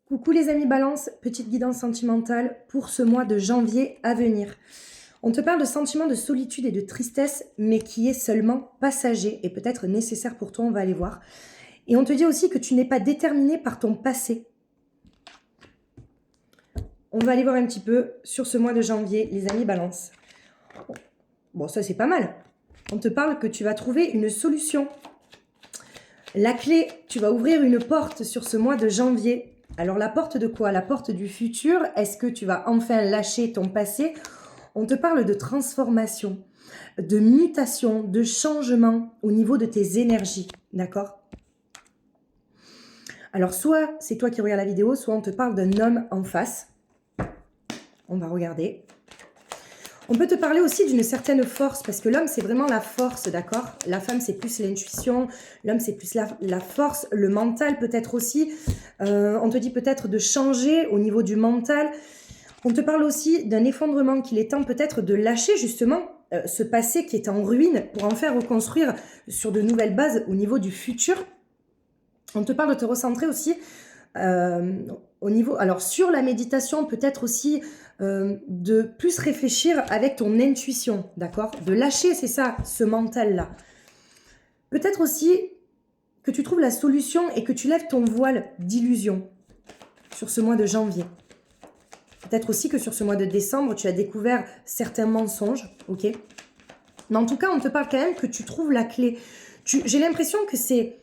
Coucou les amis Balance, petite guidance sentimentale pour ce mois de janvier à venir. On te parle de sentiments de solitude et de tristesse, mais qui est seulement passager et peut-être nécessaire pour toi, on va aller voir. Et on te dit aussi que tu n'es pas déterminé par ton passé. On va aller voir un petit peu sur ce mois de janvier, les amis Balance. Bon, ça c'est pas mal. On te parle que tu vas trouver une solution. La clé, tu vas ouvrir une porte sur ce mois de janvier. Alors la porte de quoi? La porte du futur. Est-ce que tu vas enfin lâcher ton passé? On te parle de transformation, de mutation, de changement au niveau de tes énergies, d'accord? Alors soit c'est toi qui regardes la vidéo, soit on te parle d'un homme en face. On va regarder. On peut te parler aussi d'une certaine force, parce que l'homme, c'est vraiment la force, d'accord? La femme, c'est plus l'intuition, l'homme, c'est plus la force, le mental peut-être aussi. On te dit peut-être de changer au niveau du mental. On te parle aussi d'un effondrement, qu'il est temps peut-être de lâcher justement ce passé qui est en ruine pour en faire reconstruire sur de nouvelles bases au niveau du futur. On te parle de te recentrer aussi au niveau, alors sur la méditation, peut-être aussi de plus réfléchir avec ton intuition, d'accord? De lâcher, c'est ça, ce mental-là. Peut-être aussi que tu trouves la solution et que tu lèves ton voile d'illusion sur ce mois de janvier. Peut-être aussi que sur ce mois de décembre, tu as découvert certains mensonges, ok? Mais en tout cas, on te parle quand même que tu trouves la clé. J'ai l'impression que c'est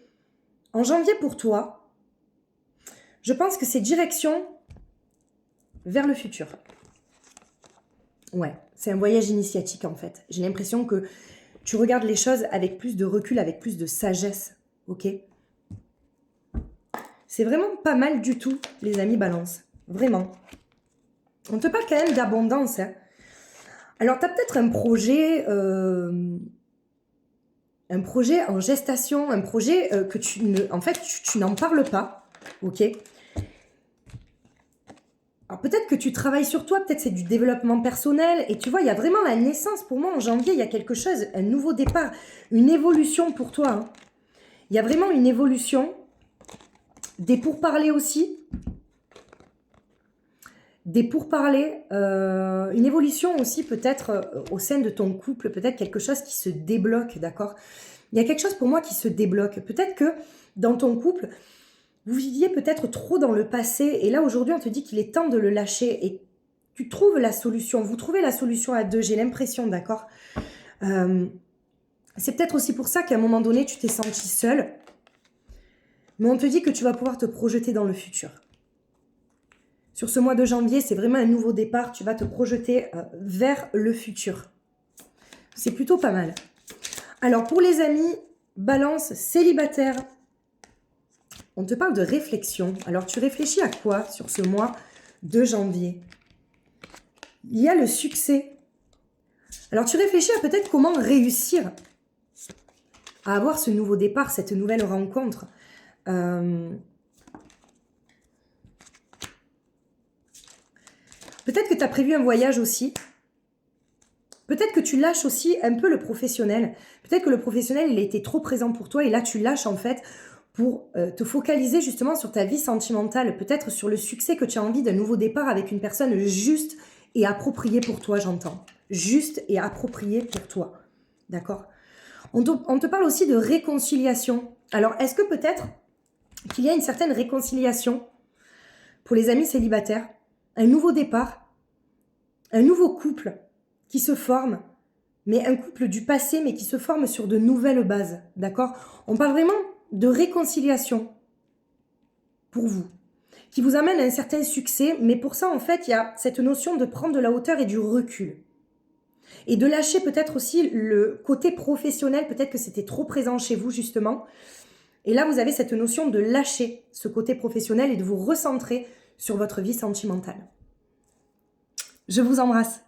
en janvier pour toi. Je pense que c'est direction vers le futur. Ouais, c'est un voyage initiatique en fait. J'ai l'impression que tu regardes les choses avec plus de recul, avec plus de sagesse, ok? C'est vraiment pas mal du tout, les amis Balance. Vraiment. On te parle quand même d'abondance. Hein. Alors, tu as peut-être un projet en gestation, un projet que en fait, tu n'en parles pas, ok? Alors peut-être que tu travailles sur toi, peut-être c'est du développement personnel, et tu vois, il y a vraiment la naissance, pour moi en janvier, il y a quelque chose, un nouveau départ, une évolution pour toi. Hein. Il y a vraiment une évolution, des pourparlers aussi, une évolution aussi peut-être au sein de ton couple, peut-être quelque chose qui se débloque, d'accord? Il y a quelque chose pour moi qui se débloque. Peut-être que dans ton couple, vous viviez peut-être trop dans le passé et là aujourd'hui on te dit qu'il est temps de le lâcher et tu trouves la solution, vous trouvez la solution à deux, j'ai l'impression, d'accord? C'est peut-être aussi pour ça qu'à un moment donné tu t'es senti seule, mais on te dit que tu vas pouvoir te projeter dans le futur. Sur ce mois de janvier, c'est vraiment un nouveau départ, tu vas te projeter vers le futur. C'est plutôt pas mal. Alors pour les amis, Balance, célibataire, on te parle de réflexion. Alors, tu réfléchis à quoi sur ce mois de janvier? Il y a le succès. Alors, tu réfléchis à peut-être comment réussir à avoir ce nouveau départ, cette nouvelle rencontre. Peut-être que tu as prévu un voyage aussi. Peut-être que tu lâches aussi un peu le professionnel. Peut-être que le professionnel, il a été trop présent pour toi et là, tu lâches en fait pour te focaliser justement sur ta vie sentimentale, peut-être sur le succès que tu as envie d'un nouveau départ avec une personne juste et appropriée pour toi, j'entends. Juste et appropriée pour toi. D'accord? On te parle aussi de réconciliation. Alors, est-ce que peut-être qu'il y a une certaine réconciliation pour les amis célibataires, un nouveau départ, un nouveau couple qui se forme, mais un couple du passé, mais qui se forme sur de nouvelles bases, d'accord? On parle vraiment de réconciliation pour vous, qui vous amène à un certain succès, mais pour ça, en fait, il y a cette notion de prendre de la hauteur et du recul. Et de lâcher peut-être aussi le côté professionnel, peut-être que c'était trop présent chez vous, justement. Et là, vous avez cette notion de lâcher ce côté professionnel et de vous recentrer sur votre vie sentimentale. Je vous embrasse.